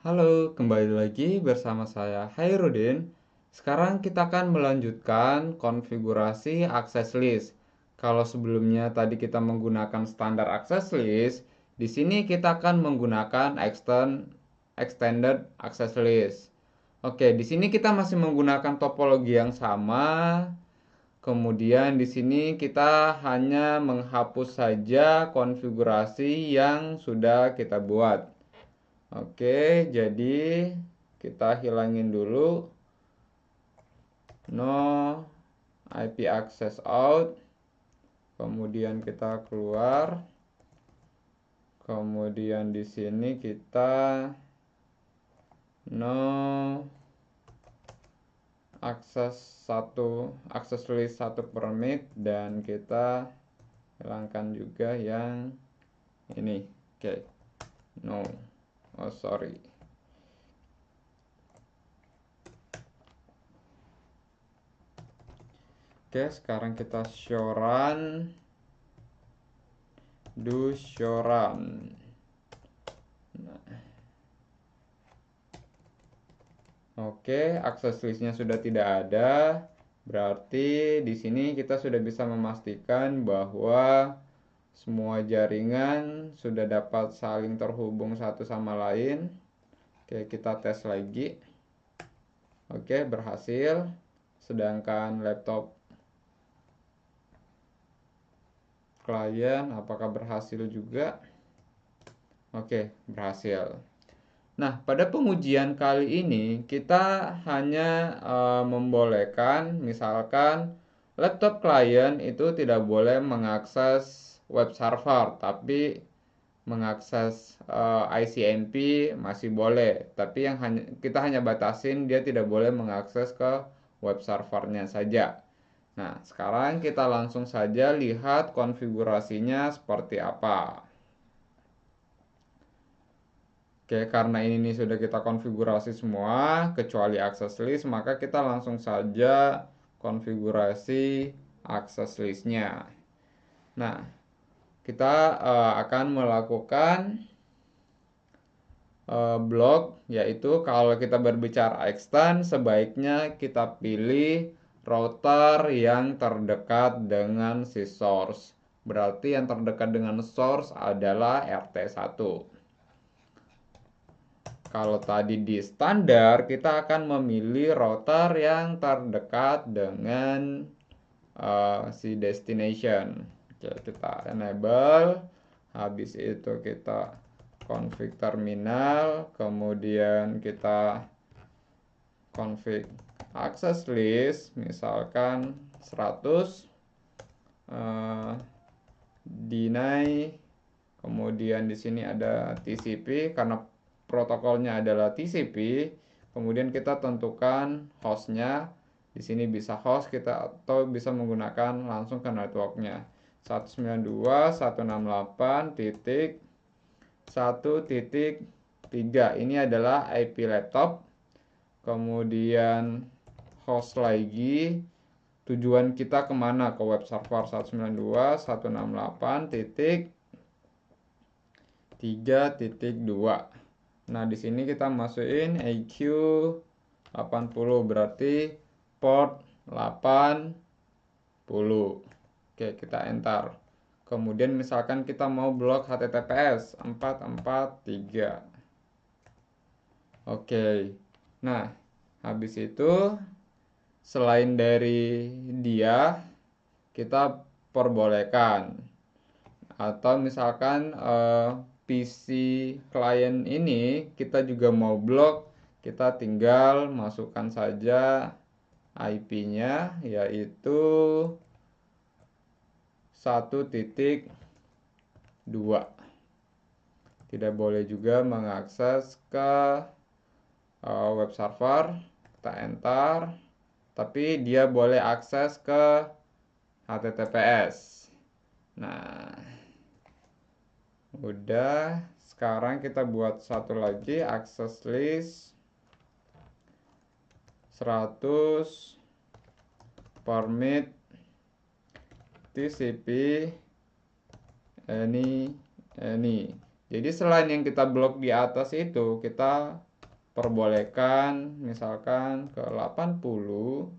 Halo, kembali lagi bersama saya Hairudin. Sekarang kita akan melanjutkan konfigurasi access list. Kalau sebelumnya tadi kita menggunakan standar access list, di sini kita akan menggunakan extended access list. Oke, di sini kita masih menggunakan topologi yang sama. Kemudian di sini kita hanya menghapus saja konfigurasi yang sudah kita buat. Oke, jadi kita hilangin dulu no IP access out. Kemudian kita keluar. Kemudian di sini kita no access list 1 permit dan kita hilangkan juga yang ini. Oke. No. Oh, sorry. Oke, sekarang kita show run. Do show run. Oke, akses listnya sudah tidak ada. Berarti di sini kita sudah bisa memastikan bahwa semua jaringan sudah dapat saling terhubung satu sama lain. Oke, kita tes lagi. Oke, berhasil. Sedangkan laptop klien apakah berhasil juga? Oke, berhasil. Nah, pada pengujian kali ini kita hanya membolehkan misalkan laptop klien itu tidak boleh mengakses web server, tapi mengakses ICMP masih boleh. Tapi yang kita hanya batasin dia tidak boleh mengakses ke web servernya saja. Nah, sekarang kita langsung saja lihat konfigurasinya seperti apa. Oke, karena ini sudah kita konfigurasi semua, kecuali access list, maka kita langsung saja konfigurasi access listnya. Nah, kita akan melakukan blok, yaitu kalau kita berbicara extend, sebaiknya kita pilih router yang terdekat dengan si source. Berarti yang terdekat dengan source adalah RT1. Kalau tadi di standar, kita akan memilih router yang terdekat dengan si destination. Oke, kita enable. Habis itu kita config terminal. Kemudian kita config access list. Misalkan 100. Deny. Kemudian di sini ada TCP karena protokolnya adalah TCP. Kemudian kita tentukan hostnya. Di sini bisa host kita atau bisa menggunakan langsung ke networknya. 192.168.1.3. Ini adalah IP laptop. Kemudian host lagi. Tujuan kita kemana? Ke web server 192.168.3.2. Nah, di sini kita masukin EQ 80, berarti port 80. Oke, kita enter. Kemudian misalkan kita mau blok HTTPS 443. Oke. Nah, habis itu selain dari dia, kita perbolehkan atau misalkan PC klien ini kita juga mau blok, kita tinggal masukkan saja IP-nya, yaitu 1.2. Tidak boleh juga mengakses ke web server. Kita enter, tapi dia boleh akses ke HTTPS. Nah, udah. Sekarang kita buat satu lagi access list 100 permit TCP any. Jadi selain yang kita blok di atas itu, kita perbolehkan misalkan ke 80,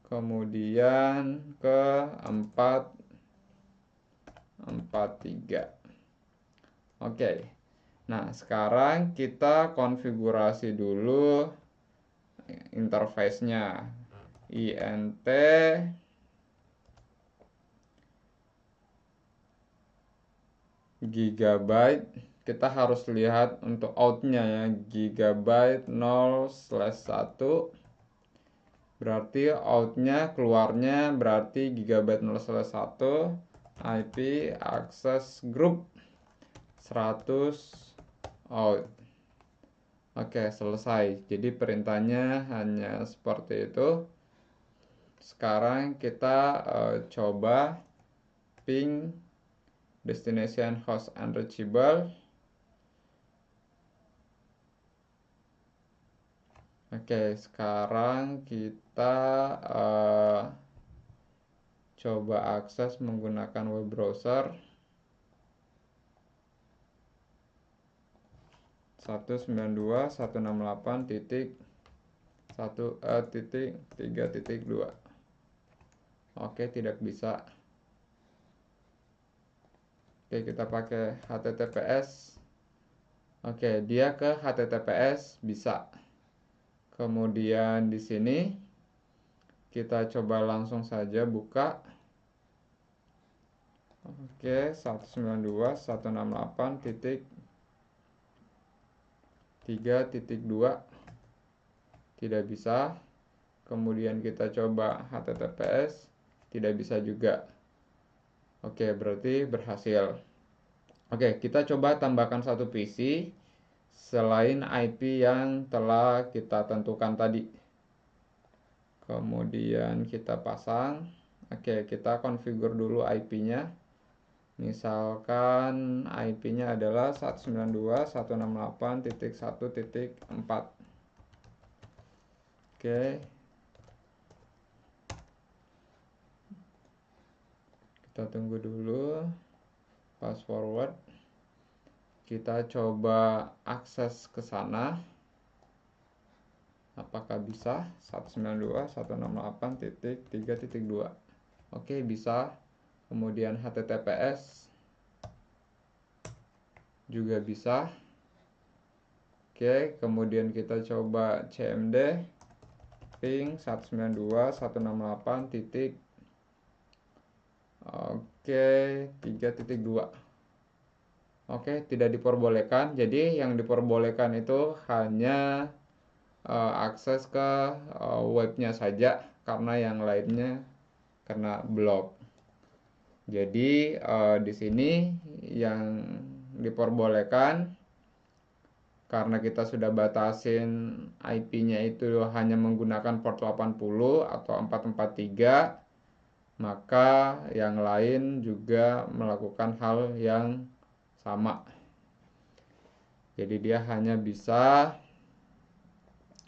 kemudian ke 443. Oke. Nah, sekarang kita konfigurasi dulu interface-nya. int gigabyte, kita harus lihat untuk outnya ya, gigabyte 0/1, berarti outnya keluarnya berarti gigabyte 0/1 IP access group 100 out. Oke, selesai. Jadi perintahnya hanya seperti itu. Sekarang kita coba ping destination host unreachable. Oke, sekarang kita coba akses menggunakan web browser 192.168.1.3.2. Oke, tidak bisa. Oke, kita pakai HTTPS. Oke, dia ke HTTPS bisa. Kemudian di sini kita coba langsung saja buka. Oke, 192.168.3.2 tidak bisa. Kemudian kita coba HTTPS, tidak bisa juga. Oke, berarti berhasil. Oke, kita coba tambahkan satu PC selain IP yang telah kita tentukan tadi. Kemudian kita pasang. Oke, kita configure dulu IP-nya. Misalkan IP-nya adalah 192.168.1.4. Oke. Kita tunggu dulu. Fast forward. Kita coba akses ke sana. Apakah bisa? 192.168.3.2. Oke, bisa. Kemudian HTTPS juga bisa. Oke, kemudian kita coba CMD ping 192.168. Oke, 3.2. Oke, tidak diperbolehkan. Jadi yang diperbolehkan itu hanya akses ke webnya saja, karena yang lainnya kena blok. Jadi di sini yang diperbolehkan, karena kita sudah batasin IP-nya itu hanya menggunakan port 80 atau 443, maka yang lain juga melakukan hal yang sama. Jadi dia hanya bisa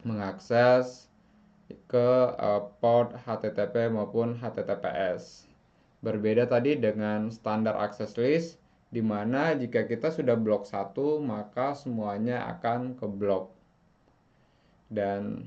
mengakses ke port HTTP maupun HTTPS. Berbeda tadi dengan standar access list, di mana jika kita sudah blok 1, maka semuanya akan ke blok. Dan